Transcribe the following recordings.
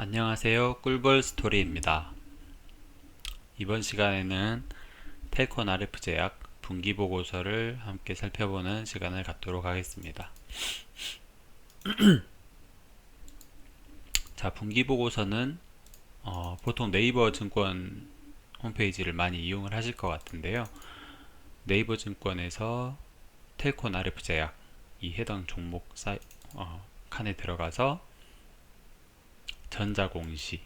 안녕하세요. 꿀벌 스토리입니다. 이번 시간에는 텔콘 RF 제약 분기 보고서를 함께 살펴보는 시간을 갖도록 하겠습니다. 자, 분기 보고서는 보통 네이버 증권 홈페이지를 많이 이용을 하실 것 같은데요. 네이버 증권에서 텔콘 RF 제약 이 해당 종목 칸에 들어가서 전자공시에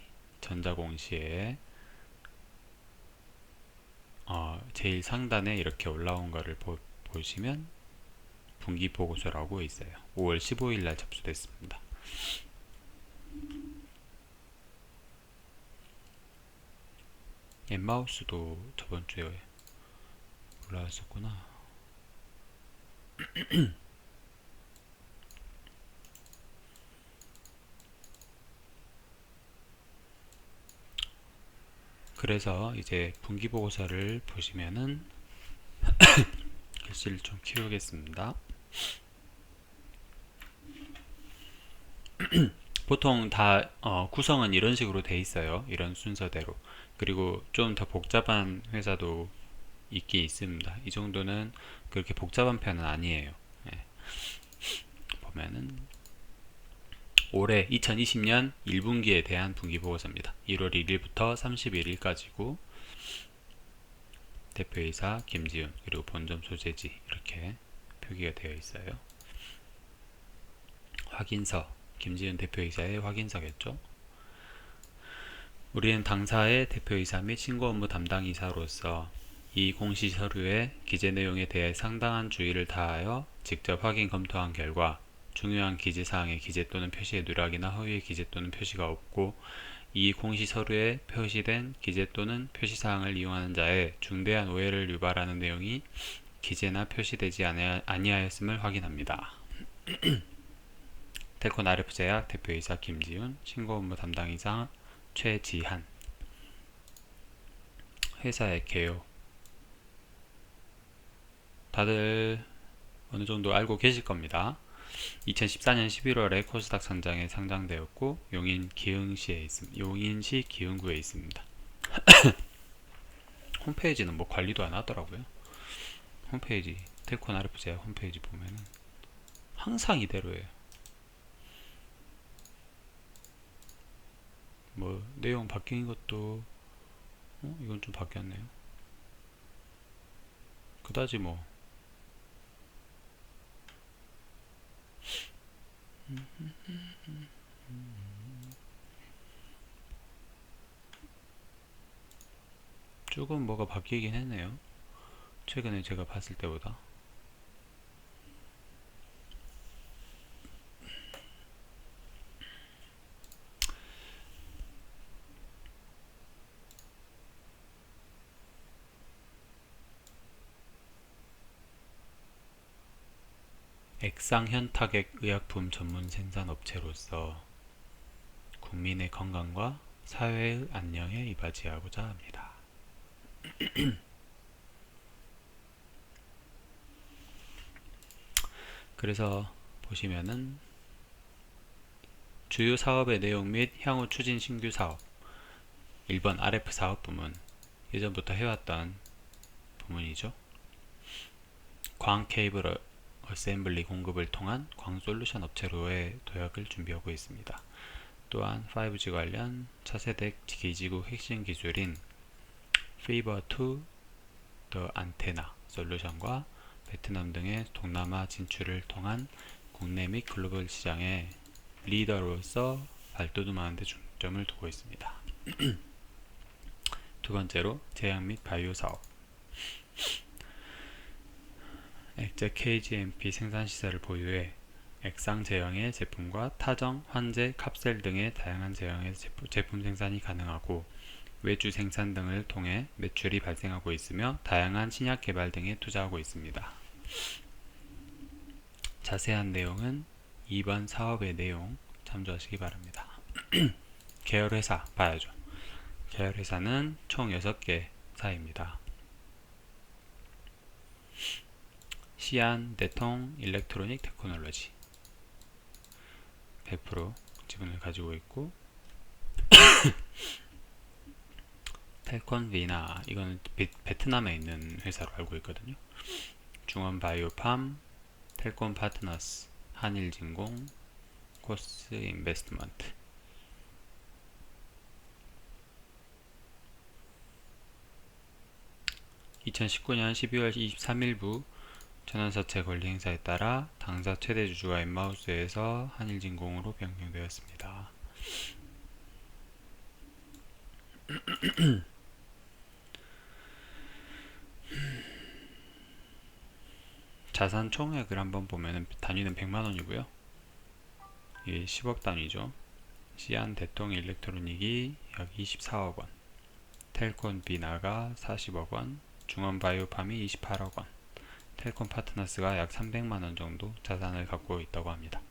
제일 상단에 이렇게 올라온 거를 보시면 분기 보고서라고 있어요. 5월 15일 날 접수됐습니다. 엠마우스도 저번 주에 올라왔었구나. 그래서 이제 분기 보고서를 보시면은 글씨를 좀 키우겠습니다. 보통 다 구성은 이런 식으로 돼 있어요. 이런 순서대로. 그리고 좀 더 복잡한 회사도 있긴 있습니다. 이 정도는 그렇게 복잡한 편은 아니에요. 예, 보면은 올해 2020년 1분기에 대한 분기보고서입니다. 1월 1일부터 31일까지고 대표이사 김지훈 그리고 본점 소재지 이렇게 표기가 되어 있어요. 확인서 김지훈 대표이사의 확인서겠죠. 우리는 당사의 대표이사 및 신고업무 담당이사로서 이 공시 서류의 기재 내용에 대해 상당한 주의를 다하여 직접 확인 검토한 결과 중요한 기재사항의 기재 또는 표시의 누락이나 허위의 기재 또는 표시가 없고 이 공시 서류에 표시된 기재 또는 표시사항을 이용하는 자의 중대한 오해를 유발하는 내용이 기재나 표시되지 아니하였음을 확인합니다. 텔콘 RF제약 대표이사 김지훈, 신고업무 담당이사 최지한. 회사의 개요. 다들 어느 정도 알고 계실 겁니다. 2014년 11월에 코스닥 상장에 상장되었고 용인시 기흥구에 있습니다. 홈페이지는 뭐 관리도 안 하더라고요. 홈페이지 텔콘 RF제약 홈페이지 보면은 항상 이대로예요. 뭐 내용 바뀐 것도 이건 좀 바뀌었네요. 그다지 뭐 조금 뭐가 바뀌긴 했네요. 최근에 제가 봤을 때보다. 액상현타객 의약품 전문 생산업체로서 국민의 건강과 사회의 안녕에 이바지하고자 합니다. 그래서 보시면은 주요 사업의 내용 및 향후 추진 신규 사업 1번 RF 사업 부문 예전부터 해왔던 부문이죠. 광 케이블 어셈블리 공급을 통한 광 솔루션 업체로의 도약을 준비하고 있습니다. 또한 5G 관련 차세대 기지국 핵심 기술인 Fiber to the Antenna 솔루션과 베트남 등의 동남아 진출을 통한 국내 및 글로벌 시장의 리더로서 발돋움하는 데 중점을 두고 있습니다. 두 번째로 제약 및 바이오 사업 액체 KGMP 생산시설을 보유해 액상 제형의 제품과 타정, 환제, 캅셀 등의 다양한 제형의 제품 생산이 가능하고 외주 생산 등을 통해 매출이 발생하고 있으며 다양한 신약 개발 등에 투자하고 있습니다. 자세한 내용은 2번 사업의 내용 참조하시기 바랍니다. 계열회사 봐야죠. 계열회사는 총 6개사입니다. 시안, 대통, 일렉트로닉 테크놀로지 100% 지분을 가지고 있고 텔콘 비나, 이거는 베트남에 있는 회사로 알고 있거든요. 중원바이오팜, 텔콘 파트너스, 한일진공, 코스 인베스트먼트. 2019년 12월 23일부 전환사채 권리 행사에 따라 당사 최대 주주가 엠마우스에서 한일진공으로 변경되었습니다. 자산 총액을 한번 보면 단위는 100만원이고요. 이게 10억 단위죠. 시안 대통 일렉트로닉이 약 24억원, 텔콘 비나가 40억원, 중원바이오팜이 28억원, 텔콘 파트너스가 약 300만원 정도 자산을 갖고 있다고 합니다.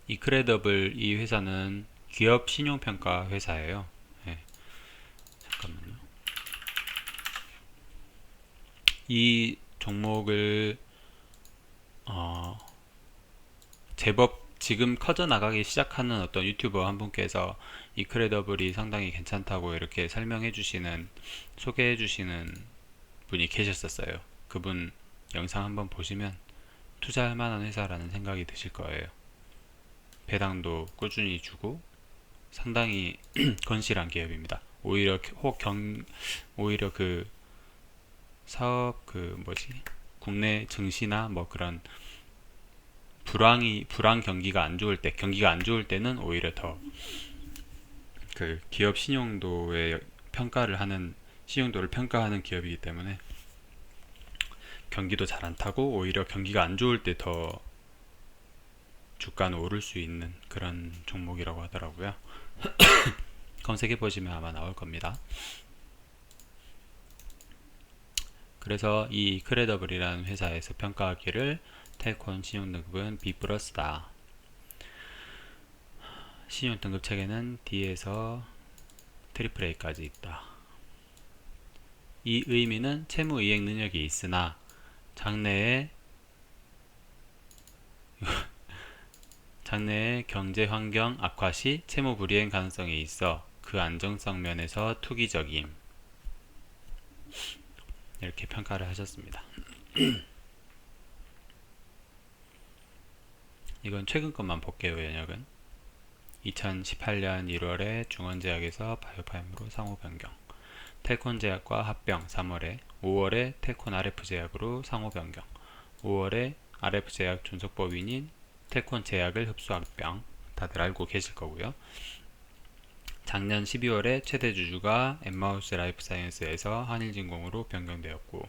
이크레더블, 이 회사는 기업 신용평가 회사예요. 네, 잠깐만요. 이 종목을 제법 지금 커져 나가기 시작하는 어떤 유튜버 한 분께서 이크레더블이 상당히 괜찮다고 이렇게 설명해 주시는, 소개해 주시는 분이 계셨었어요. 그분 영상 한번 보시면 투자할 만한 회사라는 생각이 드실 거예요. 배당도 꾸준히 주고 상당히 건실한 기업입니다. 오히려 그 사업 국내 증시나 뭐 그런 불황 경기가 안 좋을 때는 오히려 더 그 기업 신용도를 평가하는 기업이기 때문에 경기도 잘 안 타고 오히려 경기가 안 좋을 때 더 주가는 오를 수 있는 그런 종목이라고 하더라고요. 검색해 보시면 아마 나올 겁니다. 그래서 이 크레더블이라는 회사에서 평가하기를 텔콘 신용등급은 B+다. 신용등급 체계는 D에서 AAA까지 있다. 이 의미는 채무이행 능력이 있으나 장래에 경제환경 악화 시 채무 불이행 가능성이 있어 그 안정성 면에서 투기적임, 이렇게 평가를 하셨습니다. 이건 최근 것만 볼게요. 연역은 2018년 1월에 중원제약에서 바이오팜으로 상호 변경, 텔콘제약과 합병 3월에, 5월에 텔콘 RF제약으로 상호 변경, 5월에 RF제약 존속법인인 텔콘제약을 흡수 합병, 다들 알고 계실 거고요. 작년 12월에 최대 주주가 엠마우스 라이프사이언스에서 한일진공으로 변경되었고,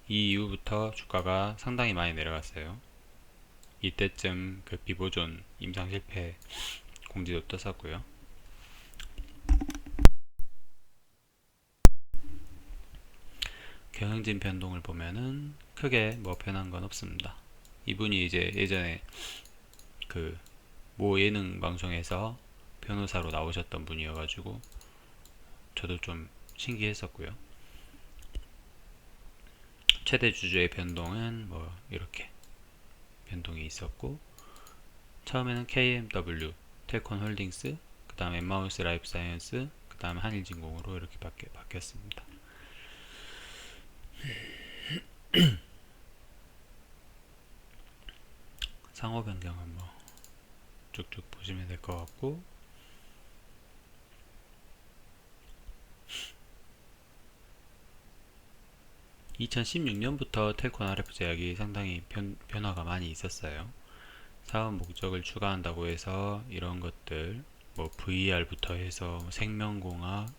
이 이후부터 주가가 상당히 많이 내려갔어요. 이때쯤 그 비보존 임상 실패 공지도 떴었고요. 경영진 변동을 보면은 크게 뭐 변한 건 없습니다. 이분이 이제 예전에 그 모 예능 방송에서 변호사로 나오셨던 분이어가지고 저도 좀 신기했었고요. 최대 주주의 변동은 뭐 이렇게 변동이 있었고, 처음에는 KMW, 텔콘 홀딩스, 그 다음 엠마우스 라이프사이언스, 그 다음 한일진공으로 이렇게 바뀌었습니다. 상호 변경은 뭐 쭉쭉 보시면 될 것 같고, (2016년부터) 텔콘 RF 제약이 상당히 변화가 많이 있었어요. 사업 목적을 추가한다고 해서 이런 것들, 뭐 VR부터 해서 생명공학,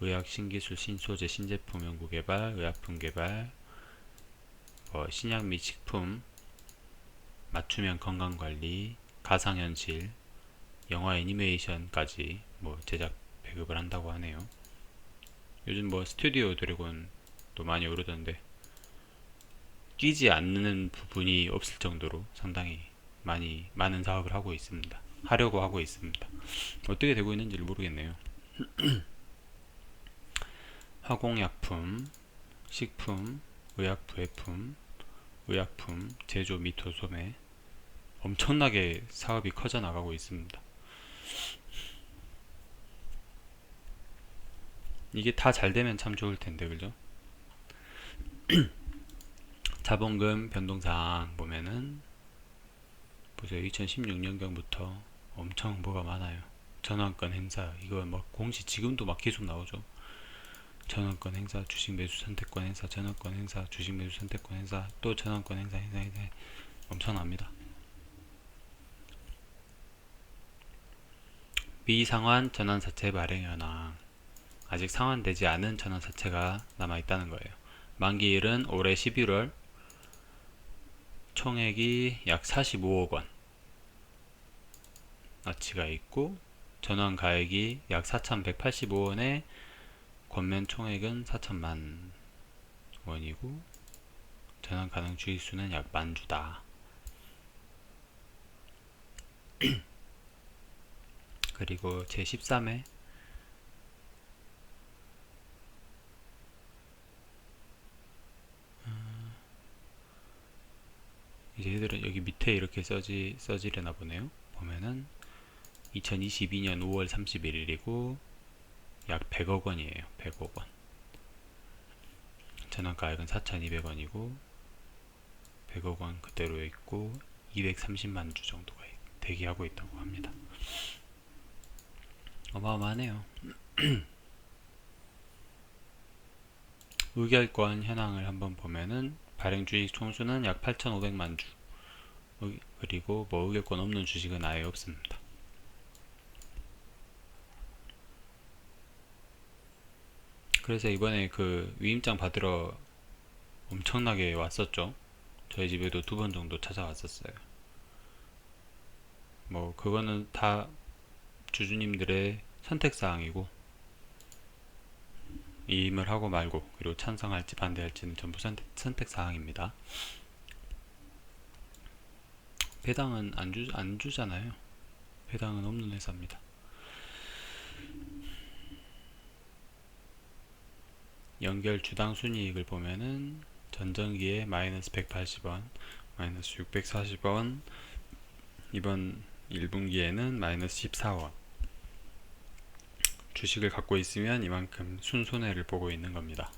의학 신기술 신소재 신제품 연구 개발, 의약품 개발, 신약 및 식품, 맞춤형 건강관리, 가상현실, 영화 애니메이션까지 뭐 제작 배급을 한다고 하네요. 요즘 뭐 스튜디오 드래곤도 많이 오르던데 끼지 않는 부분이 없을 정도로 상당히 많은 사업을 하려고 하고 있습니다. 어떻게 되고 있는지를 모르겠네요. 화공약품, 식품, 의약부해품, 의약품, 제조 및 도소매 엄청나게 사업이 커져 나가고 있습니다. 이게 다 잘 되면 참 좋을 텐데, 그죠? 자본금 변동사항 보면은 보세요. 2016년경부터 엄청 뭐가 많아요. 전환권 행사, 이거 뭐 공시 지금도 막 계속 나오죠. 전환권 행사, 주식 매수 선택권 행사, 전환권 행사, 주식 매수 선택권 행사, 또 전환권 행사 엄청납니다. 미상환 전환사채 발행 현황, 아직 상환되지 않은 전환사채가 남아있다는 거예요. 만기일은 올해 11월, 총액이 약 45억원 어치가 있고 전환가액이 약 4,185원에 권면 총액은 4천만 원이고 전환 가능 주의수는 약 10,000주다. 그리고 제13회 이제 얘들은 여기 밑에 이렇게 써지려나 보네요. 보면은 2022년 5월 31일이고 약 100억원이에요. 100억원. 전환가액은 4,200원이고 100억원 그대로 있고 230만 주 정도가 대기하고 있다고 합니다. 어마어마하네요. 의결권 현황을 한번 보면은 발행 주식 총수는 약 8,500만 주. 그리고 뭐 의결권 없는 주식은 아예 없습니다. 그래서 이번에 그 위임장 받으러 엄청나게 왔었죠. 저희 집에도 2번 정도 찾아왔었어요. 뭐 그거는 다 주주님들의 선택사항이고 이임을 하고 말고 그리고 찬성할지 반대할지는 전부 선택사항입니다. 배당은 안 주잖아요. 배당은 없는 회사입니다. 연결 주당 순이익을 보면은 전전기에 마이너스 180원, 마이너스 640원, 이번 1분기에는 마이너스 14원. 주식을 갖고 있으면 이만큼 순손해를 보고 있는 겁니다.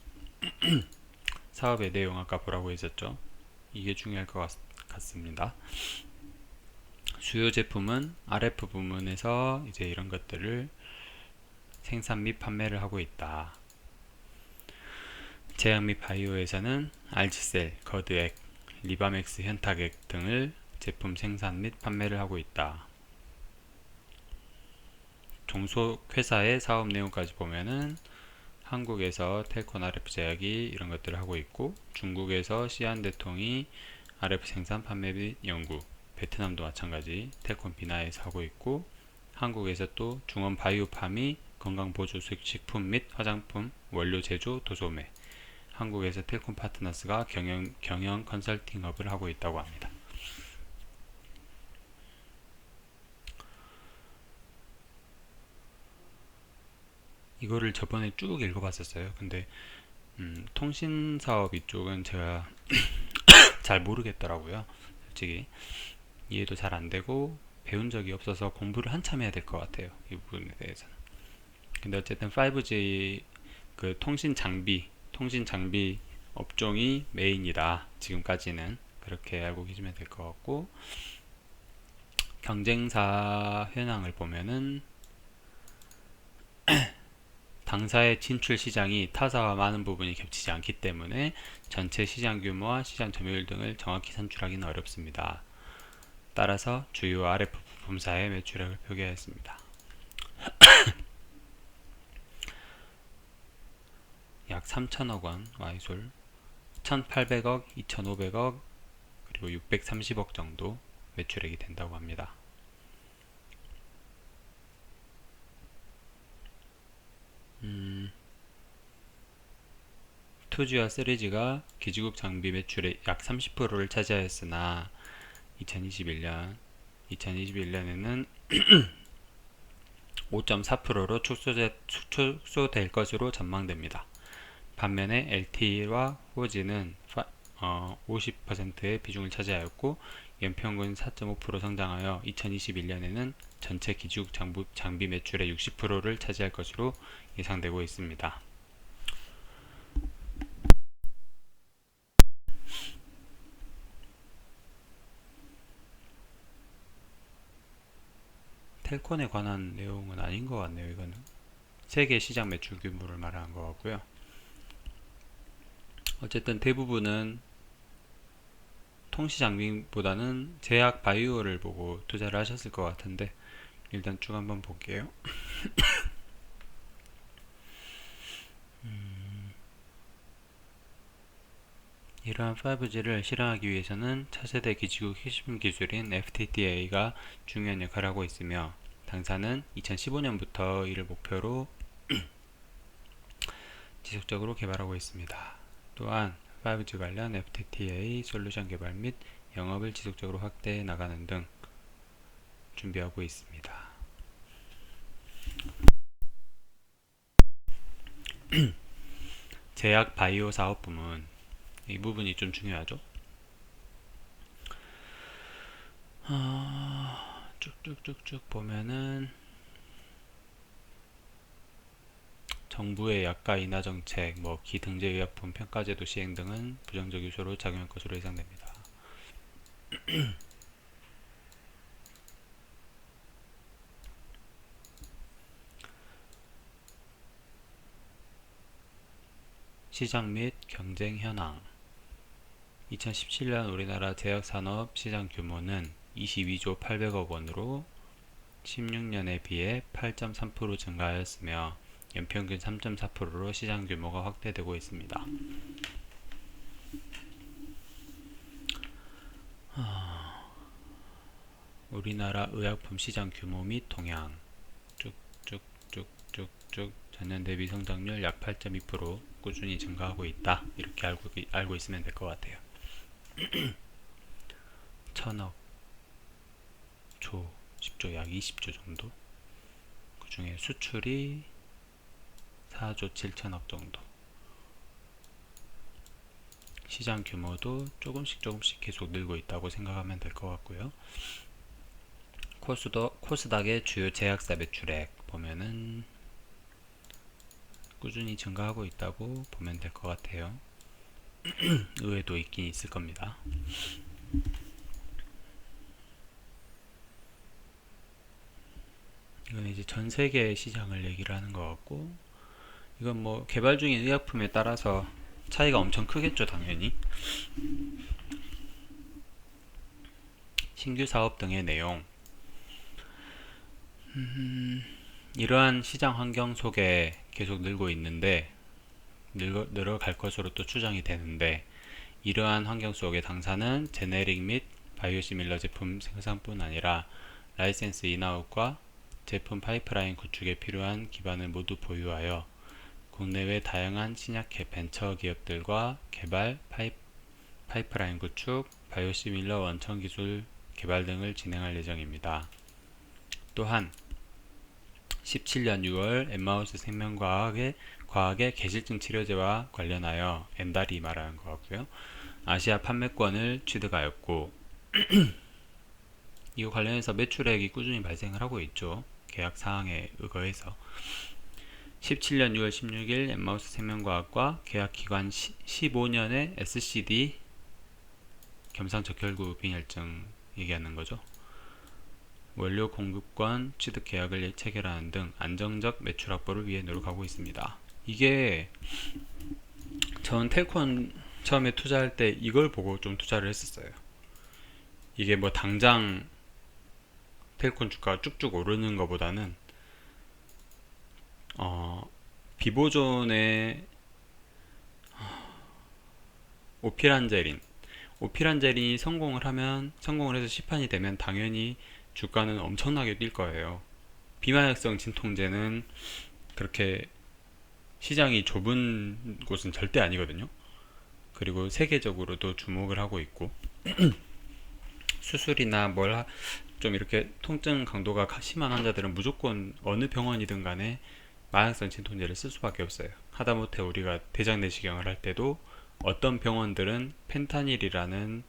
사업의 내용 아까 보라고 했었죠. 이게 중요할 것 같습니다. 주요 제품은 RF 부문에서 이제 이런 것들을 생산 및 판매를 하고 있다. 제약 및 바이오에서는 알지셀, 거드액, 리바맥스 현탁액 등을 제품 생산 및 판매를 하고 있다. 종속 회사의 사업 내용까지 보면은 한국에서 텔콘 RF 제약이 이런 것들을 하고 있고 중국에서 시안대통이 RF 생산 판매 및 연구, 베트남도 마찬가지 텔콘 비나에서 하고 있고 한국에서 또 중원 바이오팜이 건강보조 식품 및 화장품 원료 제조 도소매, 한국에서 텔콘 파트너스가 경영 컨설팅업을 하고 있다고 합니다. 이거를 저번에 쭉 읽어봤었어요. 근데 통신사업 이쪽은 제가 잘 모르겠더라고요. 솔직히 이해도 잘 안되고 배운 적이 없어서 공부를 한참 해야 될 것 같아요. 이 부분에 대해서는. 근데 어쨌든 5G 그 통신 장비 업종이 메인이다. 지금까지는 그렇게 알고 계시면 될 것 같고 경쟁사 현황을 보면은 당사의 진출 시장이 타사와 많은 부분이 겹치지 않기 때문에 전체 시장 규모와 시장 점유율 등을 정확히 산출하기는 어렵습니다. 따라서 주요 RF 부품사의 매출액을 표기하였습니다. 약 3천억원 와이솔, 1,800억, 2,500억, 그리고 630억 정도 매출액이 된다고 합니다. 투지와 3G가 기지국 장비 매출의 약 30%를 차지하였으나 2021년에는 5.4%로 축소될 것으로 전망됩니다. 반면에 LTE와 4G는 50%의 비중을 차지하였고 연평균 4.5% 성장하여 2021년에는 전체 기지국 장비 매출의 60%를 차지할 것으로 예상되고 있습니다. 텔콘에 관한 내용은 아닌 것 같네요. 이거는 세계 시장 매출 규모를 말하는 것 같고요. 어쨌든 대부분은 통시 장비보다는 제약 바이오를 보고 투자를 하셨을 것 같은데 일단 쭉 한번 볼게요. 이러한 5G를 실행하기 위해서는 차세대 기지국 핵심 기술인 FTTA가 중요한 역할을 하고 있으며 당사는 2015년부터 이를 목표로 지속적으로 개발하고 있습니다. 또한 5G 관련 FTTA 솔루션 개발 및 영업을 지속적으로 확대해 나가는 등 준비하고 있습니다. 제약 바이오 사업 부문, 이 부분이 좀 중요하죠. 쭉쭉쭉쭉 보면은 정부의 약가 인하 정책, 기등재 의약품 평가제도 시행 등은 부정적 요소로 작용할 것으로 예상됩니다. 시장 및 경쟁 현황. 2017년 우리나라 제약산업 시장 규모는 22조 800억 원으로 16년에 비해 8.3% 증가하였으며 연평균 3.4%로 시장 규모가 확대되고 있습니다. 우리나라 의약품 시장 규모 및 동향. 쭉쭉쭉쭉쭉 전년 대비 성장률 약 8.2% 꾸준히 증가하고 있다. 이렇게 알고 있으면 될 것 같아요. 천억, 조, 10조, 약 20조 정도. 그 중에 수출이 4조 7천억 정도. 시장 규모도 조금씩 계속 늘고 있다고 생각하면 될 것 같고요. 코스닥의 주요 제약사 매출액 보면은 꾸준히 증가하고 있다고 보면 될 것 같아요. 의외도 있긴 있을 겁니다. 이건 이제 전 세계 시장을 얘기를 하는 것 같고, 이건 개발 중인 의약품에 따라서 차이가 엄청 크겠죠, 당연히. 신규 사업 등의 내용. 이러한 시장 환경 속에 계속 늘고 있는데, 늘어갈 것으로 또 추정이 되는데, 이러한 환경 속에 당사는 제네릭 및 바이오시밀러 제품 생산뿐 아니라 라이센스 인아웃과 제품 파이프라인 구축에 필요한 기반을 모두 보유하여 국내외 다양한 신약 벤처 기업들과 개발, 파이프라인 구축, 바이오시밀러 원천 기술 개발 등을 진행할 예정입니다. 또한 17년 6월 엠마우스 생명과학의 계실증 치료제와 관련하여 엔달이 말하는 것 같고요. 아시아 판매권을 취득하였고 이거 관련해서 매출액이 꾸준히 발생을 하고 있죠. 계약 사항에 의거해서 17년 6월 16일 엠마우스 생명과학과 계약 기간 15년의 SCD 겸상적혈구 빈혈증 얘기하는 거죠. 원료 공급권 취득 계약을 체결하는 등 안정적 매출 확보를 위해 노력하고 있습니다. 이게 전 텔콘 처음에 투자할 때 이걸 보고 좀 투자를 했었어요. 이게 당장 텔콘 주가가 쭉쭉 오르는 것보다는 비보존의 오피란제린이 성공을 해서 시판이 되면 당연히 주가는 엄청나게 뛸 거예요. 비마약성 진통제는 그렇게 시장이 좁은 곳은 절대 아니거든요. 그리고 세계적으로도 주목을 하고 있고 수술이나 좀 이렇게 통증 강도가 심한 환자들은 무조건 어느 병원이든 간에 마약성 진통제를 쓸 수밖에 없어요. 하다못해 우리가 대장 내시경을 할 때도 어떤 병원들은 펜타닐이라는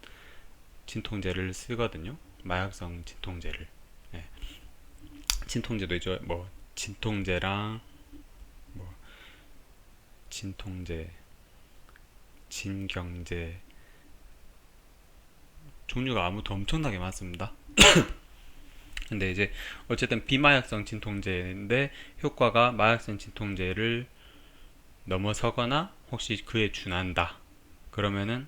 진통제를 쓰거든요. 마약성 진통제를. 네. 진통제도 있죠. 뭐 진통제랑 뭐 진통제, 진경제, 종류가 아무튼 엄청나게 많습니다. 근데 이제 어쨌든 비마약성 진통제인데 효과가 마약성 진통제를 넘어서거나 혹시 그에 준한다. 그러면은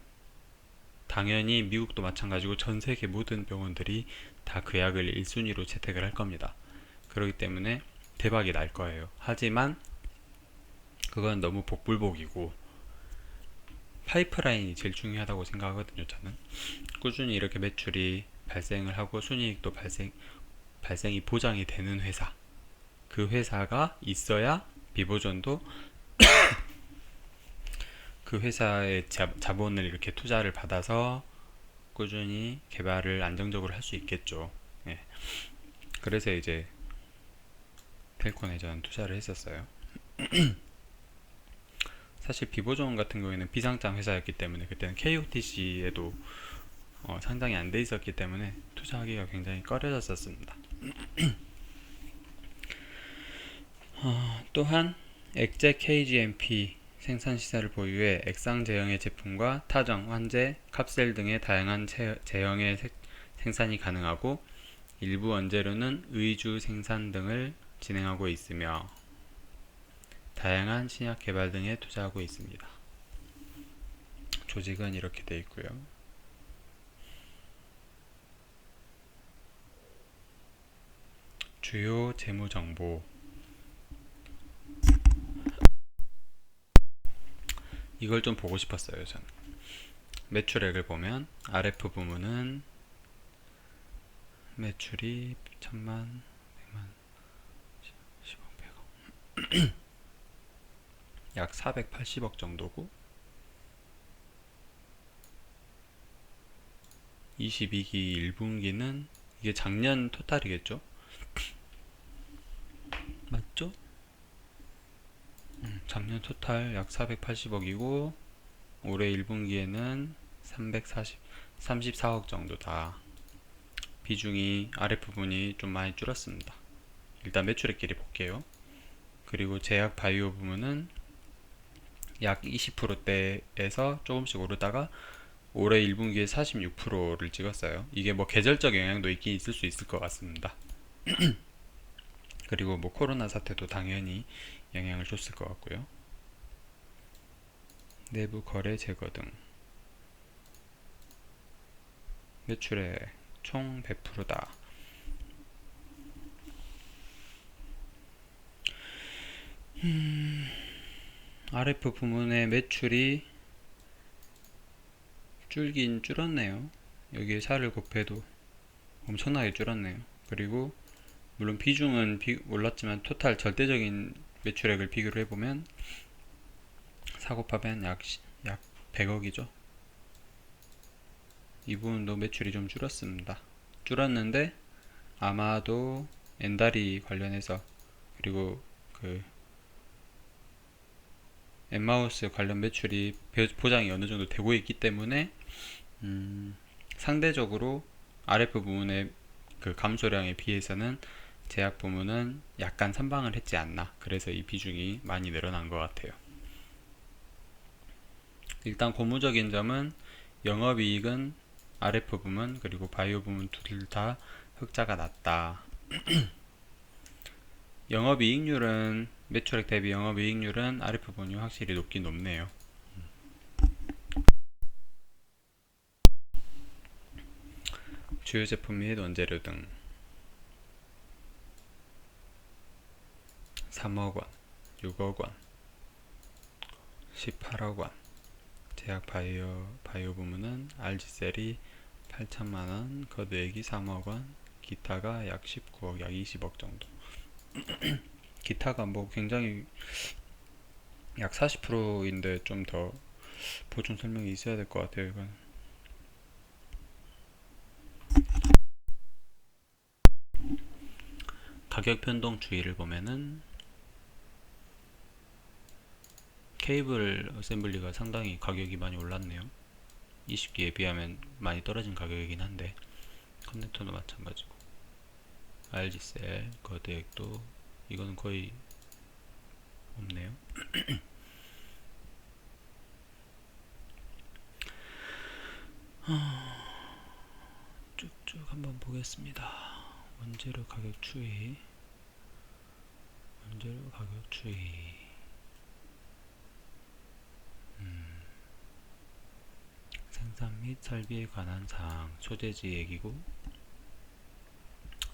당연히 미국도 마찬가지고 전 세계 모든 병원들이 다 그 약을 1순위로 채택을 할 겁니다. 그렇기 때문에 대박이 날 거예요. 하지만 그건 너무 복불복이고 파이프라인이 제일 중요하다고 생각하거든요. 저는 꾸준히 이렇게 매출이 발생을 하고 순이익도 발생이 보장이 되는 회사, 그 회사가 있어야 비보존도 그 회사의 자본을 이렇게 투자를 받아서 꾸준히 개발을 안정적으로 할 수 있겠죠. 예. 그래서 이제 펠콘에 저는 투자를 했었어요. 사실 비보존 같은 경우에는 비상장 회사였기 때문에 그때는 KOTC에도 상장이 안 돼 있었기 때문에 투자하기가 굉장히 꺼려졌었습니다. 또한 액제 KGMP 생산 시설을 보유해 액상 제형의 제품과 타정, 환제, 캅셀 등의 다양한 제형의 생산이 가능하고 일부 원재료는 의주 생산 등을 진행하고 있으며 다양한 신약 개발 등에 투자하고 있습니다. 조직은 이렇게 되어 있고요. 주요 재무 정보. 이걸 좀 보고 싶었어요, 저는. 매출액을 보면 RF 부문은 매출이 1000만, 100만, 10억, 100억 약 480억 정도고 22기 1분기는 이게 작년 토탈이겠죠? 맞죠? 작년 토탈 약 480억이고 올해 1분기에는 34억 정도다. 비중이 아랫 부분이 좀 많이 줄었습니다. 일단 매출액끼리 볼게요. 그리고 제약 바이오 부문은 약 20%대에서 조금씩 오르다가 올해 1분기에 46%를 찍었어요. 이게 뭐 계절적 영향도 있긴 있을 수 있을 것 같습니다. 그리고 뭐 코로나 사태도 당연히 영향을 줬을 것 같고요. 내부 거래 제거 등 매출의 총 100%다. RF 부문의 매출이 줄긴 줄었네요. 여기에 4를 곱해도 엄청나게 줄었네요. 그리고 물론 비중은 올랐지만 토탈 절대적인 매출액을 비교를 해보면 4 곱하면 약 100억이죠. 이 부분도 매출이 좀 줄었습니다. 줄었는데 아마도 엔다리 관련해서 그리고 그 엠마우스 관련 매출이 보장이 어느 정도 되고 있기 때문에 상대적으로 RF 부문의 그 감소량에 비해서는 제약 부문은 약간 선방을 했지 않나. 그래서 이 비중이 많이 늘어난 것 같아요. 일단 고무적인 점은 영업이익은 RF 부문 그리고 바이오 부문 둘 다 흑자가 났다. 영업이익률은 매출액 대비 영업이익률은 RF 부문이 확실히 높긴 높네요. 주요 제품 및 원재료 등 3억원, 6억원, 18억원. 제약 바이오 부문은 RG셀이 8천만원, 거두액이 3억원, 기타가 약 19억, 약 20억 정도. 기타가 뭐 굉장히 약 40%인데 좀 더 보충 설명이 있어야 될 것 같아요. 이건 가격 변동 추이를 보면은 케이블 어셈블리가 상당히 가격이 많이 올랐네요. 20기에 비하면 많이 떨어진 가격이긴 한데 커넥터도 마찬가지고 RG셀 거대액도 이거는 거의 없네요. 쭉쭉 한번 보겠습니다. 원재료 가격 추이, 원재료 가격 추이. 생산 및 설비에 관한 사항, 소재지 얘기고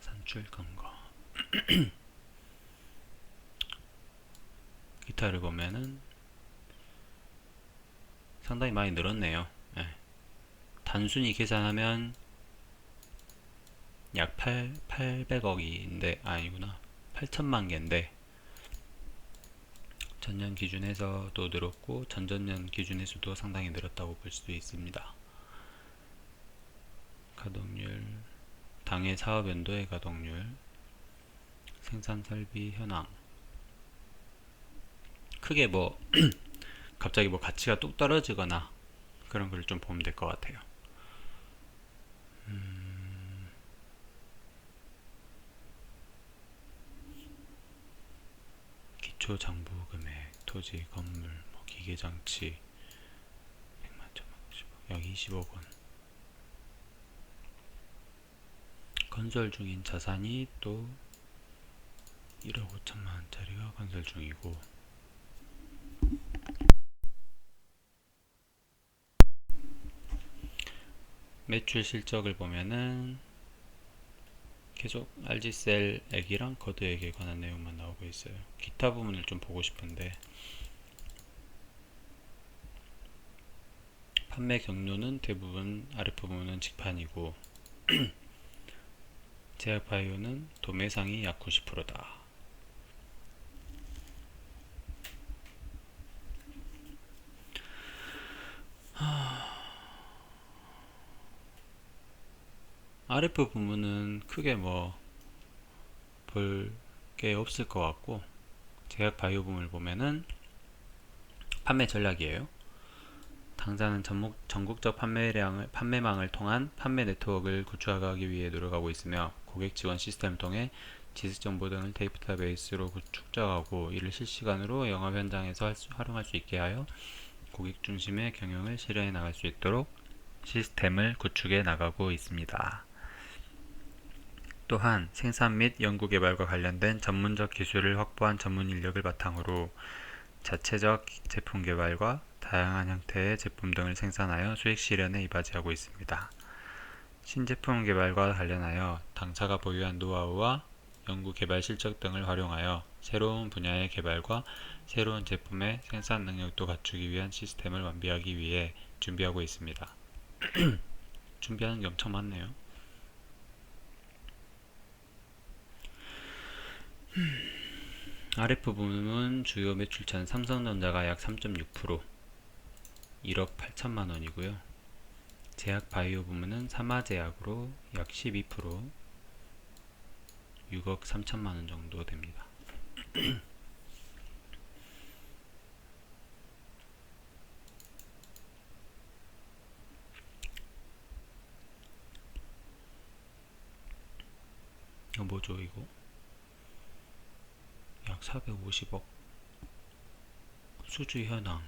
산출 근거. 기타를 보면은 상당히 많이 늘었네요. 네. 단순히 계산하면 약 800억인데 아니구나 8천만 개인데 전년 기준에서도 늘었고 전전년 기준에서도 상당히 늘었다고 볼 수도 있습니다. 가동률, 당해 사업 연도의 가동률, 생산 설비 현황. 크게 뭐 갑자기 뭐 가치가 뚝 떨어지거나 그런 걸 좀 보면 될 것 같아요. 기초 장부 금액, 토지, 건물, 뭐 기계 장치 100만, 1000만, 50억, 약 20억 원. 건설 중인 자산이 또 1억 5천만 원짜리가 건설 중이고, 매출 실적을 보면은 계속 RG셀 액이랑 거드액에 관한 내용만 나오고 있어요. 기타 부분을 좀 보고 싶은데 판매 경로는 대부분 아랫부분은 직판이고 제약바이오는 도매상이 약 90%다. RF 부문은 크게 뭐 볼 게 없을 것 같고, 제약바이오 부문을 보면은 판매 전략이에요. 당사는 전국적 판매망을 통한 판매 네트워크를 구축하기 위해 노력하고 있으며 고객 지원 시스템을 통해 지식 정보 등을 데이터베이스로 축적하고 이를 실시간으로 영업 현장에서 활용할 수 있게 하여 고객 중심의 경영을 실현해 나갈 수 있도록 시스템을 구축해 나가고 있습니다. 또한 생산 및 연구개발과 관련된 전문적 기술을 확보한 전문 인력을 바탕으로 자체적 제품 개발과 다양한 형태의 제품 등을 생산하여 수익 실현에 이바지하고 있습니다. 신제품 개발과 관련하여 당사가 보유한 노하우와 연구 개발 실적 등을 활용하여 새로운 분야의 개발과 새로운 제품의 생산 능력도 갖추기 위한 시스템을 완비하기 위해 준비하고 있습니다. 준비하는 게 엄청 많네요. 아랫부분은 주요 매출차는 삼성전자가 약 3.6%, 1억 8천만 원이고요. 제약바이오 부문은 삼화제약으로 약 12%, 6억 3천만 원 정도 됩니다. 이거 뭐죠 이거? 약 450억. 수주 현황.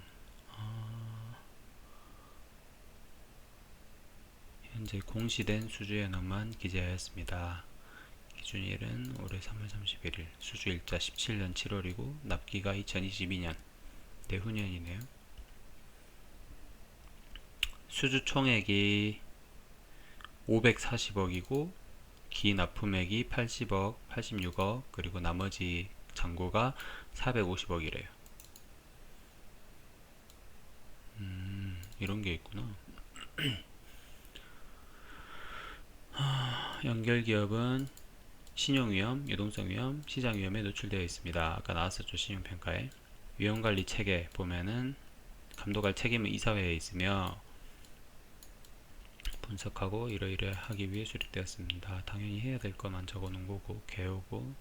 현재 공시된 수주 현황만 기재하였습니다. 기준일은 올해 3월 31일, 수주일자 17년 7월이고 납기가 2022년, 내후년이네요. 수주 총액이 540억이고 기납품액이 80억, 86억, 그리고 나머지 잔고가 450억이래요. 이런 게 있구나. 연결기업은 신용위험, 유동성위험, 시장위험에 노출되어 있습니다. 아까 나왔었죠, 신용평가에. 위험관리 체계 보면은 감독할 책임은 이사회에 있으며 분석하고 이러이러 하기 위해 수립되었습니다. 당연히 해야 될 것만 적어놓은 거고 개우고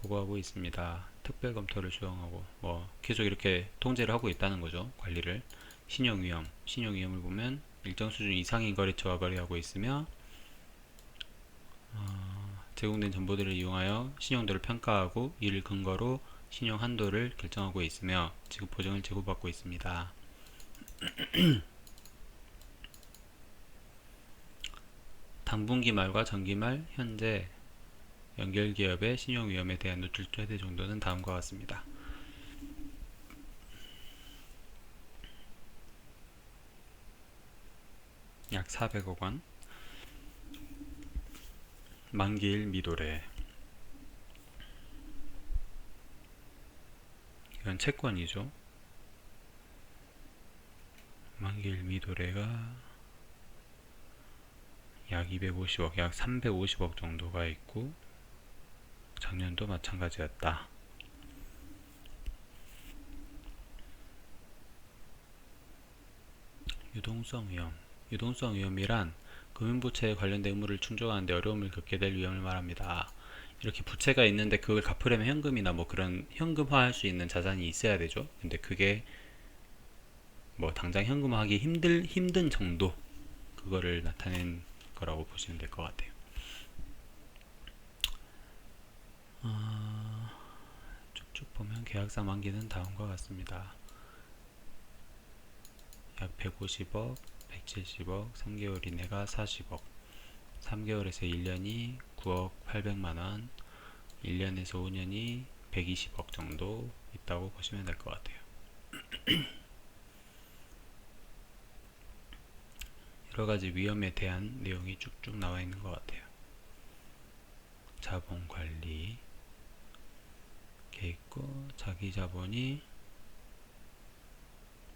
보고하고 있습니다. 특별 검토를 수용하고 뭐 계속 이렇게 통제를 하고 있다는 거죠. 관리를. 신용위험, 신용위험을 보면 일정 수준 이상인 거래처와 거래하고 있으며 제공된 정보들을 이용하여 신용도를 평가하고 이를 근거로 신용 한도를 결정하고 있으며 지급 보증을 제고받고 있습니다. 당분기 말과 정기 말 현재 연결 기업의 신용 위험에 대한 노출 최대 정도는 다음과 같습니다. 약 400억 원. 만기일 미도래. 이건 채권이죠. 만기일 미도래가 약 250억, 약 350억 정도가 있고 작년도 마찬가지였다. 유동성 위험. 유동성 위험이란 금융부채에 관련된 의무를 충족하는데 어려움을 겪게 될 위험을 말합니다. 이렇게 부채가 있는데 그걸 갚으려면 현금이나 뭐 그런 현금화할 수 있는 자산이 있어야 되죠. 근데 그게 뭐 당장 현금화하기 힘든 정도, 그거를 나타낸 거라고 보시면 될 것 같아요. 쭉쭉 보면 계약상 만기는 다음과 같습니다. 약 150억, 170억, 3개월 이내가 40억, 3개월에서 1년이 9억 800만원, 1년에서 5년이 120억 정도 있다고 보시면 될 것 같아요. 여러가지 위험에 대한 내용이 쭉쭉 나와 있는 것 같아요. 자본관리 이렇게 있고, 자기 자본이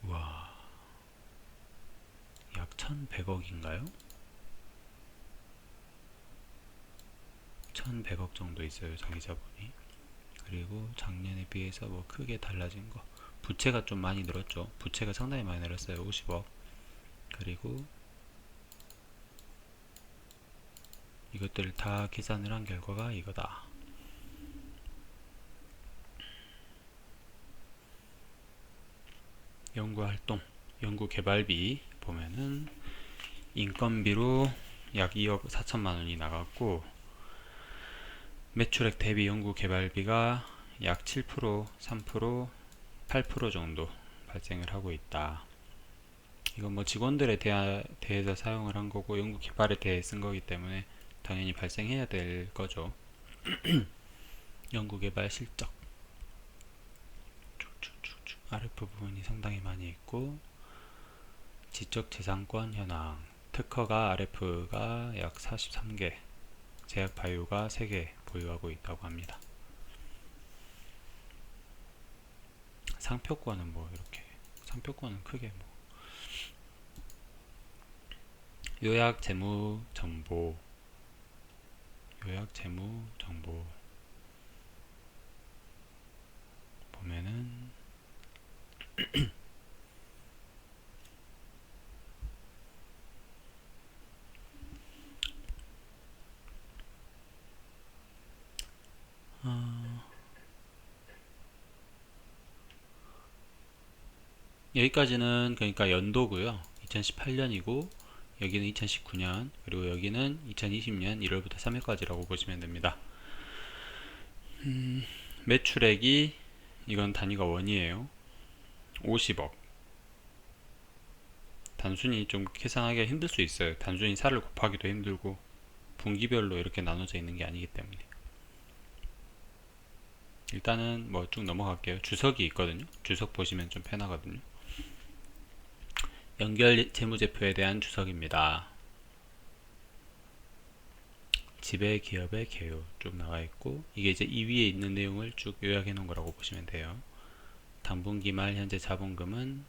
우와 약 1100억인가요? 1100억 정도 있어요, 자기 자본이. 그리고 작년에 비해서 뭐 크게 달라진 거, 부채가 좀 많이 늘었죠. 부채가 상당히 많이 늘었어요. 50억. 그리고 이것들을 다 계산을 한 결과가 이거다. 연구활동, 연구개발비 보면은 인건비로 약 2억 4천만원이 나갔고, 매출액 대비 연구개발비가 약 7%, 3%, 8% 정도 발생을 하고 있다. 이건 뭐 직원들에 대해서 사용을 한 거고 연구개발에 대해 쓴 거기 때문에 당연히 발생해야 될 거죠. 연구개발 실적 쭉쭉쭉쭉 RF 부분이 상당히 많이 있고, 지적재산권 현황, 특허가 RF가 약 43개, 제약 바이오가 3개 보유하고 있다고 합니다. 상표권은 뭐 이렇게, 상표권은 크게 뭐 요약 재무 정보, 요약 재무 정보 보면은 여기까지는 그러니까 연도고요. 2018년이고 여기는 2019년, 그리고 여기는 2020년 1월부터 3월까지라고 보시면 됩니다. 매출액이, 이건 단위가 원이에요. 50억. 단순히 좀 계산하기가 힘들 수 있어요. 단순히 살을 곱하기도 힘들고 분기별로 이렇게 나눠져 있는 게 아니기 때문에. 일단은 뭐 쭉 넘어갈게요. 주석이 있거든요. 주석 보시면 좀 편하거든요. 연결 재무제표에 대한 주석입니다. 지배 기업의 개요 쭉 나와 있고, 이게 이제 이 위에 있는 내용을 쭉 요약해 놓은 거라고 보시면 돼요. 당분기 말 현재 자본금은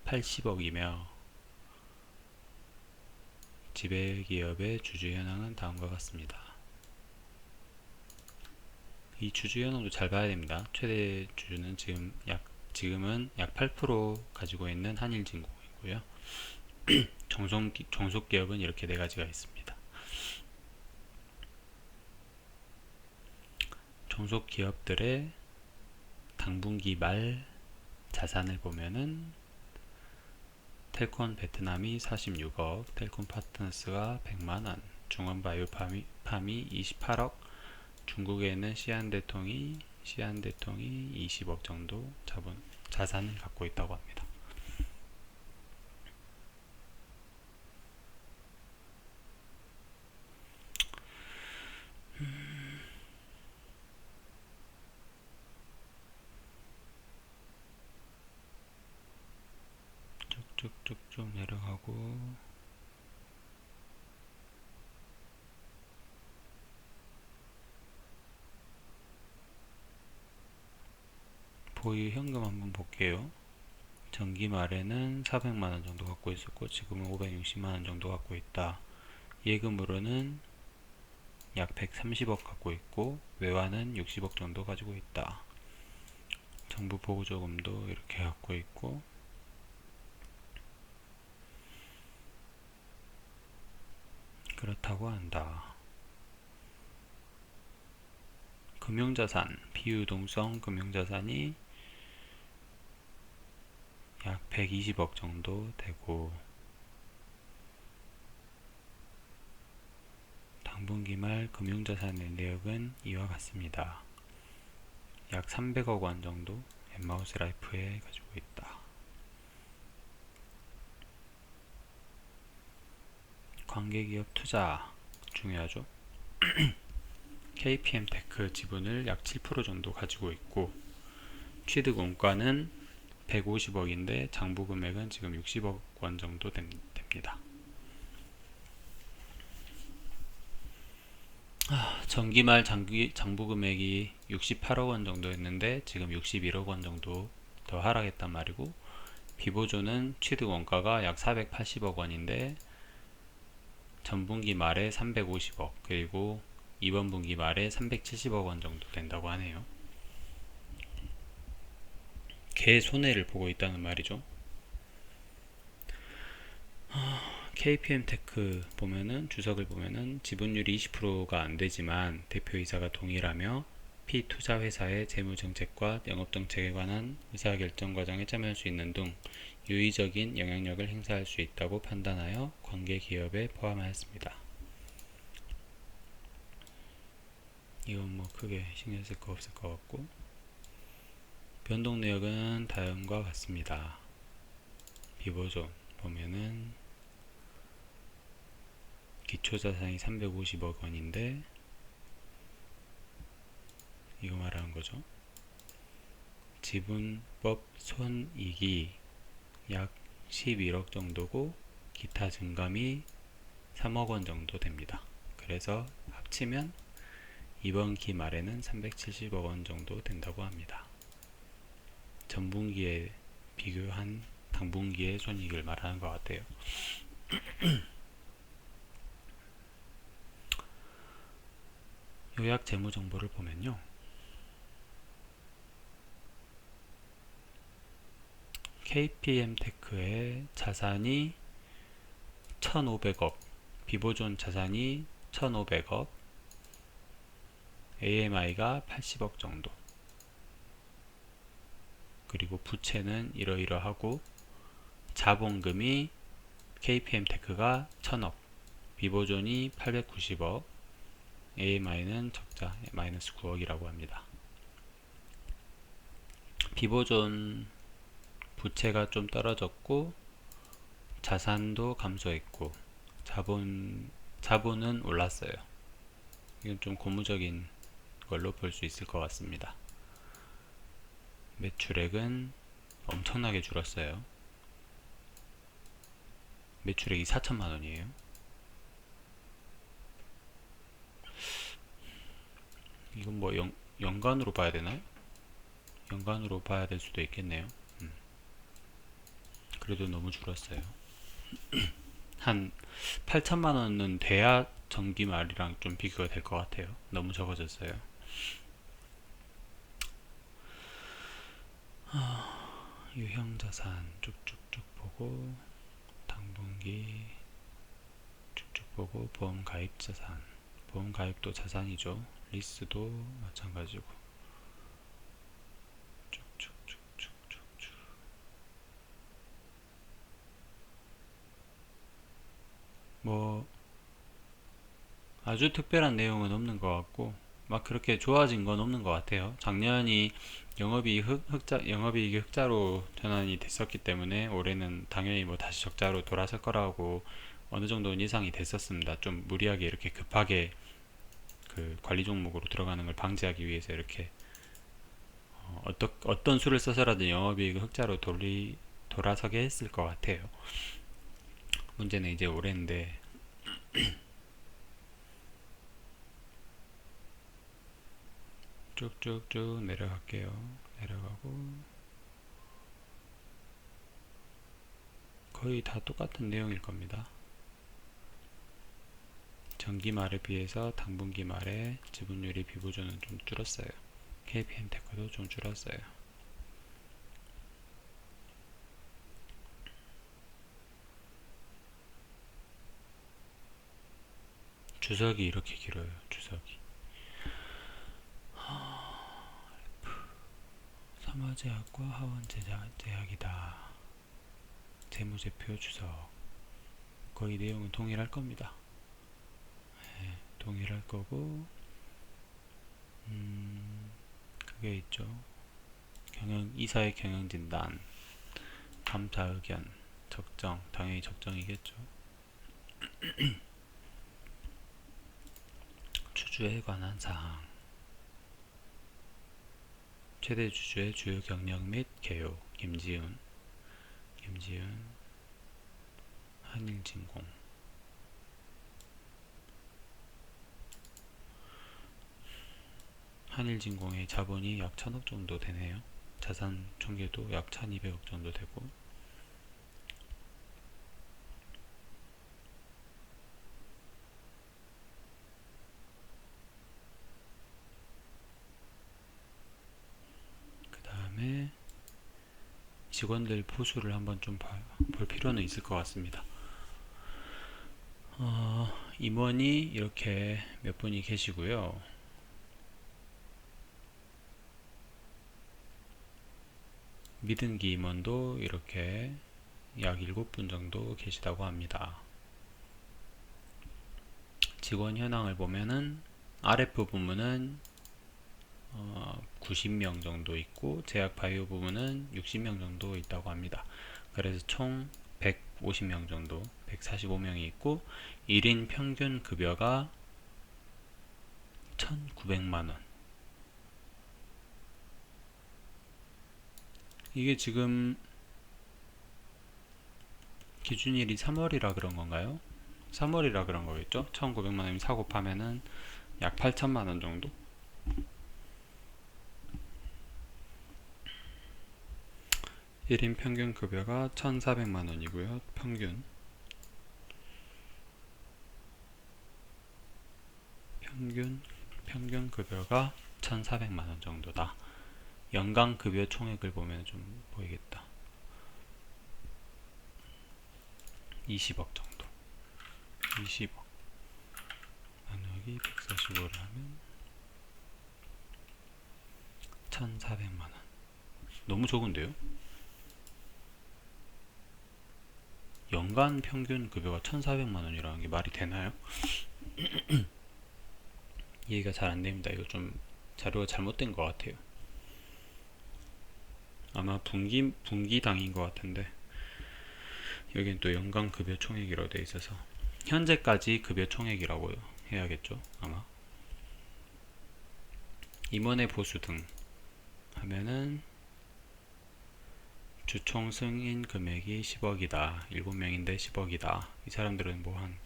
80억이며 지배 기업의 주주 현황은 다음과 같습니다. 이 주주 현황도 잘 봐야 됩니다. 최대 주주는 지금은 약 8% 가지고 있는 한일진공이고요. 종속 기업은 이렇게 4가지가 있습니다. 종속 기업들의 당분기 말 자산을 보면은 텔콘 베트남이 46억, 텔콘 파트너스가 100만원, 중원바이오팜이 28억, 중국에는 시안대통이 20억 정도 자산을 갖고 있다고 합니다. 쭉쭉쭉 내려가고 보유 현금 한번 볼게요. 전기 말에는 400만원 정도 갖고 있었고 지금은 560만원 정도 갖고 있다. 예금으로는 약 130억 갖고 있고 외환은 60억 정도 가지고 있다. 정부 보조금도 이렇게 갖고 있고 그렇다고 한다. 금융자산, 비유동성 금융자산이 약 120억 정도 되고 당분기 말 금융자산의 내역은 이와 같습니다. 약 300억 원 정도 엠마우스 라이프에 가지고 있다. 관계기업 투자 중요하죠. KPM테크 지분을 약 7% 정도 가지고 있고 취득 원가는 150억인데 장부 금액은 지금 60억 원 정도 됩니다. 전기말 장부 금액이 68억 원 정도였는데 지금 61억 원 정도 더 하락했단 말이고 비보조는 취득 원가가 약 480억 원인데 전분기 말에 350억 그리고 이번 분기 말에 370억 원 정도 된다고 하네요. 개 손해를 보고 있다는 말이죠. KPM테크 보면은 주석을 보면은 지분율이 20%가 안 되지만 대표이사가 동일하며 피투자 회사의 재무 정책과 영업 정책에 관한 의사결정 과정에 참여할 수 있는 등 유의적인 영향력을 행사할 수 있다고 판단하여 관계 기업에 포함하였습니다. 이건 뭐 크게 신경 쓸 거 없을 것 같고 변동 내역은 다음과 같습니다. 비보존 보면은 기초자산이 350억 원인데 이거 말하는 거죠. 지분법 손익이 약 11억 정도고 기타 증감이 3억 원 정도 됩니다. 그래서 합치면 이번 기 말에는 370억 원 정도 된다고 합니다. 전분기에 비교한 당분기의 손익을 말하는 것 같아요. 요약 재무 정보를 보면요. KPM테크의 자산이 1,500억, 비보존 자산이 1,500억, AMI가 80억 정도. 그리고 부채는 이러이러하고 자본금이 KPM테크가 1,000억, 비보존이 890억, AMI는 적자 마이너스 9억이라고 합니다. 비보존 부채가 좀 떨어졌고 자산도 감소했고 자본은 올랐어요. 이건 좀 고무적인 걸로 볼 수 있을 것 같습니다. 매출액은 엄청나게 줄었어요. 매출액이 4천만원이에요. 이건 뭐 연간으로 봐야 되나요? 연간으로 봐야 될 수도 있겠네요. 그래도 너무 줄었어요. 한 8천만원은 돼야 전기말이랑 좀 비교가 될 것 같아요. 너무 적어졌어요. 유형자산 쭉쭉쭉 보고 당분기 쭉쭉 보고 보험가입자산 보험가입도 자산이죠. 리스도 마찬가지고 쭉쭉쭉쭉쭉쭉. 뭐 아주 특별한 내용은 없는 것 같고 막 그렇게 좋아진 건 없는 것 같아요. 작년이 영업이익이 흑자로 전환이 됐었기 때문에 올해는 당연히 뭐 다시 적자로 돌아설 거라고 어느 정도는 예상이 됐었습니다. 좀 무리하게 이렇게 급하게 그 관리 종목으로 들어가는 걸 방지하기 위해서 이렇게 어떤 수를 써서라도 영업이익을 흑자로 돌아서게 했을 것 같아요. 문제는 이제 올해인데 쭉쭉쭉 내려갈게요. 내려가고 거의 다 똑같은 내용일 겁니다. 전기 말에 비해서 당분기 말에 지분율이 비보조는 좀 줄었어요. KPM테크도 좀 줄었어요. 주석이 이렇게 길어요. 주석이. 삼화제약과 하원제약이다. 재무제표 주석. 거의 내용은 동일할 겁니다. 네, 동일할 거고, 그게 있죠. 이사의 경영진단, 감사 의견, 적정, 당연히 적정이겠죠. 주주에 관한 사항, 최대 주주의 주요 경력 및 개요, 김지훈, 한일진공. 한일진공의 자본이 약 1000억 정도 되네요. 자산 총계도 약 1200억 정도 되고, 그 다음에 직원들 보수를 한번 좀 볼 필요는 있을 것 같습니다. 임원이 이렇게 몇 분이 계시고요. 미등기 임원도 이렇게 약 7분 정도 계시다고 합니다. 직원 현황을 보면은 RF 부문은 90명 정도 있고 제약 바이오 부문은 60명 정도 있다고 합니다. 그래서 총 150명 정도, 145명이 있고 1인 평균 급여가 1,900만원. 이게 지금 기준일이 3월이라 그런 건가요? 3월이라 그런 거겠죠? 1,900만원이면 4 곱하면은 약 8천만원 정도? 1인 평균 급여가 1,400만원이고요. 평균 급여가 1,400만원 정도다. 연간 급여 총액을 보면 좀 보이겠다. 20억 정도. 20억 나누기 145를 하면 1,400만원. 너무 적은데요? 연간 평균 급여가 1,400만원이라는 게 말이 되나요? 이해가 잘 안됩니다. 이거 좀 자료가 잘못된 것 같아요. 아마 분기당인 것 같은데 여긴 또 연간 급여 총액이라고 되어 있어서 현재까지 급여 총액이라고 해야겠죠 아마. 임원의 보수 등 하면은 주총 승인 금액이 10억이다. 7명인데 10억이다. 이 사람들은 뭐 한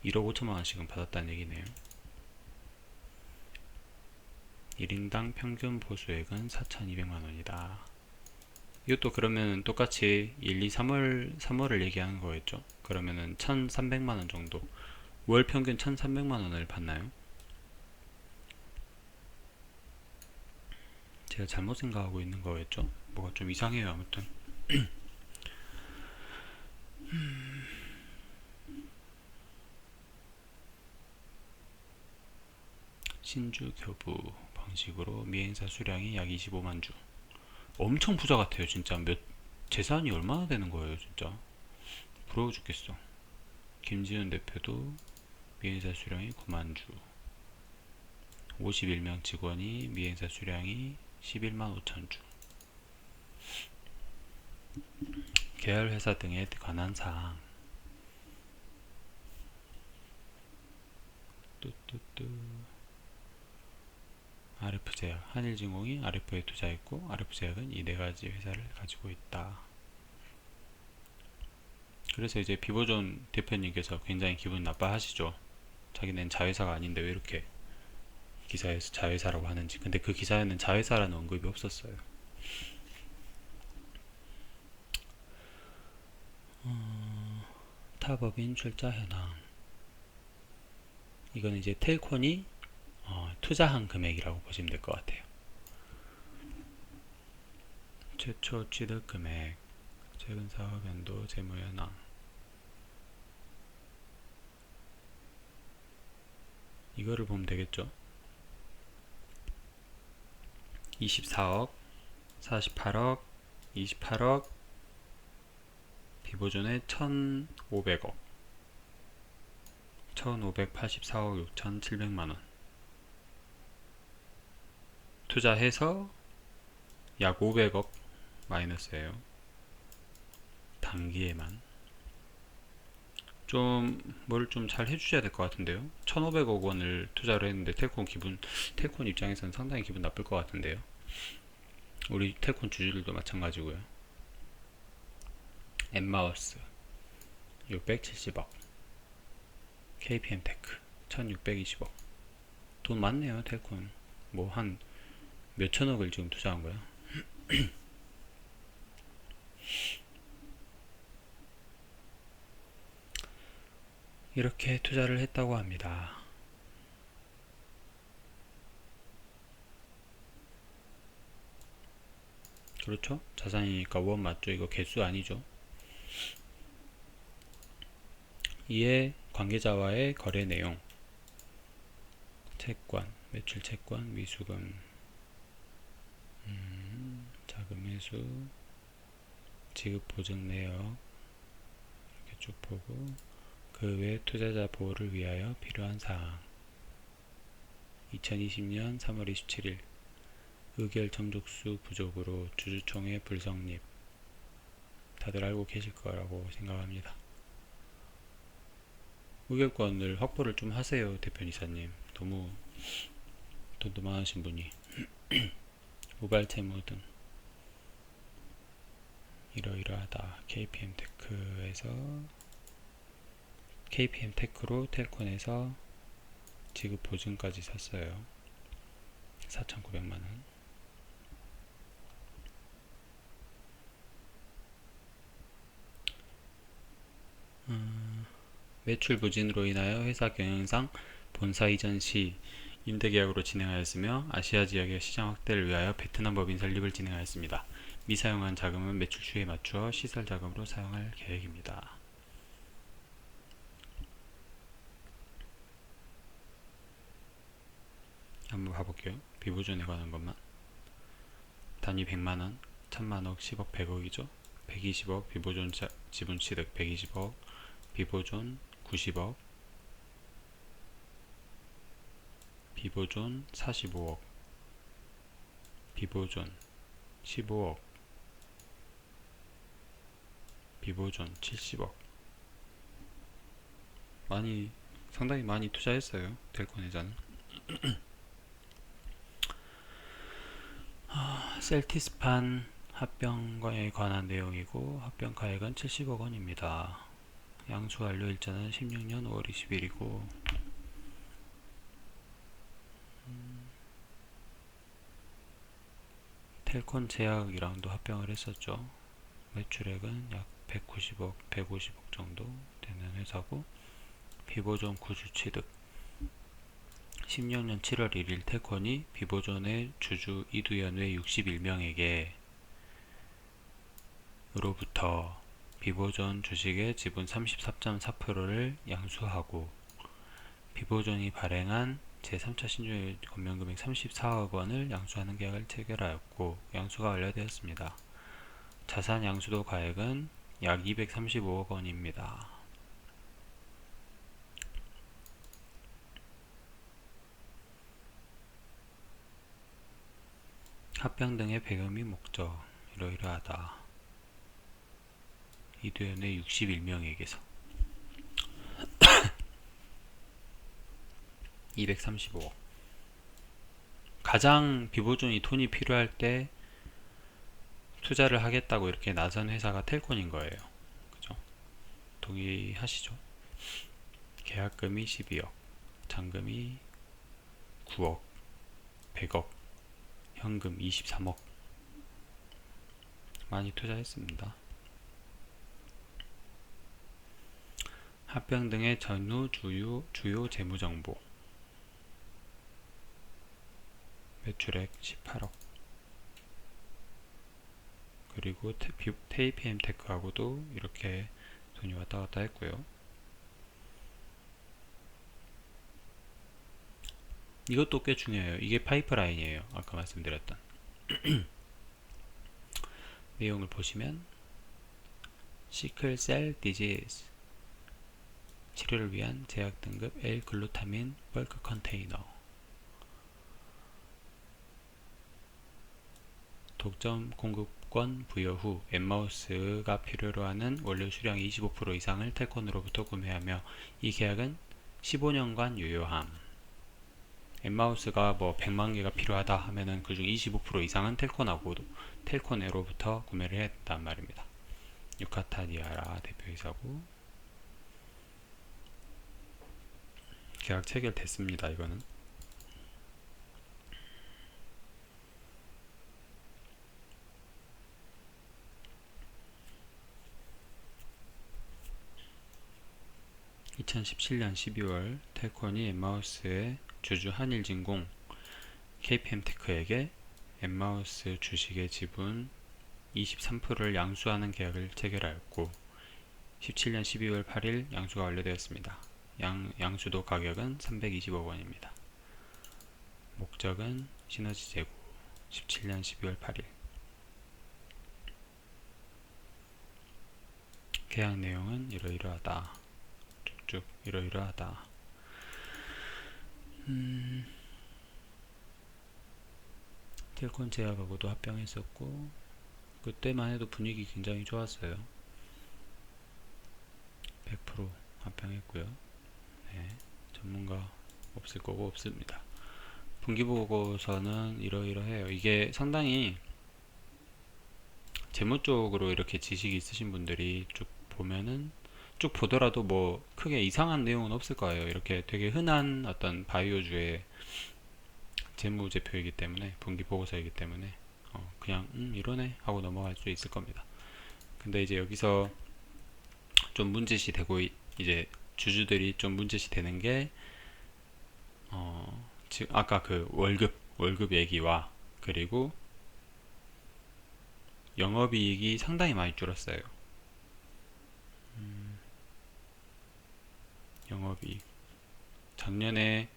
1억 5천만원씩은 받았다는 얘기네요. 1인당 평균 보수액은 4,200만원이다. 이것도 그러면 똑같이 1, 2, 3월을 얘기하는 거겠죠? 그러면은 1,300만원 정도, 월 평균 1,300만원을 받나요? 제가 잘못 생각하고 있는 거겠죠? 뭐가 좀 이상해요. 아무튼 신주 교부 방식으로 미행사 수량이 약 25만 주. 엄청 부자 같아요. 진짜 재산이 얼마나 되는 거예요. 진짜 부러워 죽겠어. 김지훈 대표도 미행사 수량이 9만 주. 51명 직원이 미행사 수량이 11만 5천 주. 계열회사 등에 관한 사항. 뚜뚜뚜. RF제약. 한일진공이 RF에 투자했고 RF제약은 이 네 가지 회사를 가지고 있다. 그래서 이제 비보존 대표님께서 굉장히 기분 나빠하시죠. 자기는 자회사가 아닌데 왜 이렇게 기사에서 자회사라고 하는지. 근데 그 기사에는 자회사라는 언급이 없었어요. 타법인 출자 현황. 이거는 이제 텔콘이 투자한 금액이라고 보시면 될 것 같아요. 최초 취득 금액, 최근 사업 연도 재무 현황. 이거를 보면 되겠죠. 24억, 48억, 28억, 비보존에 1,500억, 1,584억 6,700만원. 투자해서 약 500억 마이너스예요. 단기에만. 좀 뭘 좀 잘 해주셔야 될 것 같은데요. 1,500억 원을 투자를 했는데 텔콘 입장에서는 상당히 기분 나쁠 것 같은데요. 우리 텔콘 주주들도 마찬가지고요. 엠마우스 670억, KPM테크 1620억. 돈 많네요. 텔콘 뭐 한 몇천억을 지금 투자한 거야. 이렇게 투자를 했다고 합니다. 그렇죠? 자산이니까 원 맞죠? 이거 개수 아니죠? 이에 관계자와의 거래 내용, 채권, 매출 채권, 미수금, 자금 매수, 지급 보증 내역 이렇게 쭉 보고, 그 외 투자자 보호를 위하여 필요한 사항. 2020년 3월 27일 의결 정족수 부족으로 주주총회 불성립. 다들 알고 계실 거라고 생각합니다. 의결권을 확보를 좀 하세요. 대표이사님 너무 돈도 많으신 분이. 우발채무 등 이러이러하다. KPM테크로 텔콘에서 지급 보증까지 샀어요. 4,900만원. 매출 부진으로 인하여 회사 경영상 본사 이전 시 임대계약으로 진행하였으며 아시아 지역의 시장 확대를 위하여 베트남 법인 설립을 진행하였습니다. 미사용한 자금은 매출 추이에 맞추어 시설 자금으로 사용할 계획입니다. 한번 봐볼게요. 비보존에 관한 것만. 단위 100만원, 1000만억, 10억, 100억이죠. 120억, 비보존 지분 취득 120억, 비보존 90억, 비보존 45억, 비보존 15억, 비보존 70억. 상당히 많이 투자했어요. 텔콘회사는. 셀티스판 합병에 관한 내용이고, 합병 가액은 70억 원입니다. 양수 완료 일자는 16년 5월 20일이고, 텔콘 제약이랑도 합병을 했었죠. 매출액은 약 190억, 150억 정도 되는 회사고, 비보존 구주 취득. 16년 7월 1일 텔콘이 비보존의 주주 이두연회 61명에게 으로부터 비보존 주식의 지분 34.4%를 양수하고, 비보존이 발행한 제3차 신주일 건면금액 34억 원을 양수하는 계약을 체결하였고 양수가 완료되었습니다. 자산 양수도 가액은 약 235억 원입니다. 합병 등의 배경 및 목적 이러이러하다. 이도현의 61명에게서 235억. 가장 비보존이 돈이 필요할 때 투자를 하겠다고 이렇게 나선 회사가 텔콘인 거예요. 그죠? 동의하시죠? 계약금이 12억, 잔금이 9억, 100억, 현금 23억. 많이 투자했습니다. 합병 등의 전후 주요 재무정보. 매출액 18억. 그리고 테이피엠 테크하고도 이렇게 돈이 왔다 갔다 했고요. 이것도 꽤 중요해요. 이게 파이프라인이에요. 아까 말씀드렸던 내용을 보시면 시클셀 디지즈 치료를 위한 제약 등급 L-글루타민 벌크 컨테이너, 독점 공급권 부여 후 엠마우스가 필요로 하는 원료 수량의 25% 이상을 텔콘으로부터 구매하며 이 계약은 15년간 유효함. 엠마우스가 뭐 100만 개가 필요하다 하면은 그중 25% 이상은 텔콘으로부터 구매를 해야 된단 말입니다. 유카타니아라 대표이사고 계약 체결됐습니다. 이거는 2017년 12월 텔콘이 엠마우스의 주주 한일진공 KPM테크에게 엠마우스 주식의 지분 23%를 양수하는 계약을 체결하였고 17년 12월 8일 양수가 완료되었습니다. 양수도 가격은 320억 원입니다. 목적은 시너지 제고. 17년 12월 8일 계약 내용은 이러이러하다. 쭉쭉 이러이러하다. 텔콘 제약하고도 합병했었고 그때만 해도 분위기 굉장히 좋았어요. 100% 합병했고요. 네, 전문가 없을 거고 없습니다. 분기보고서는 이러이러해요. 이게 상당히 재무 쪽으로 이렇게 지식이 있으신 분들이 쭉 보면은 쭉 보더라도 뭐 크게 이상한 내용은 없을 거예요. 이렇게 되게 흔한 어떤 바이오주의 재무제표이기 때문에 분기보고서이기 때문에 그냥 이러네 하고 넘어갈 수 있을 겁니다. 근데 이제 여기서 좀 문제시 되고 이제 주주들이 좀 문제시 되는 게 지금 아까 그 월급 얘기와 그리고 영업이익이 상당히 많이 줄었어요. 영업이익 작년에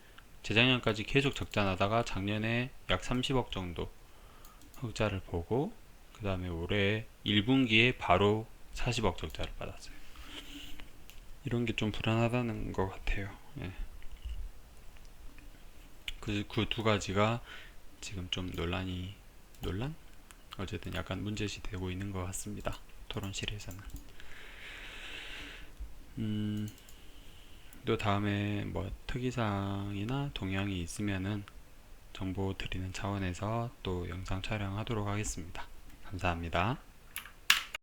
재작년까지 계속 적자 나다가 작년에 약 30억 정도 흑자를 보고 그 다음에 올해 1분기에 바로 40억 적자를 받았어요. 이런 게 좀 불안하다는 것 같아요. 예. 그 두 가지가 지금 좀 논란? 어쨌든 약간 문제시 되고 있는 것 같습니다. 토론실에서는. 또 다음에 뭐 특이사항이나 동향이 있으면은 정보 드리는 차원에서 또 영상 촬영하도록 하겠습니다. 감사합니다.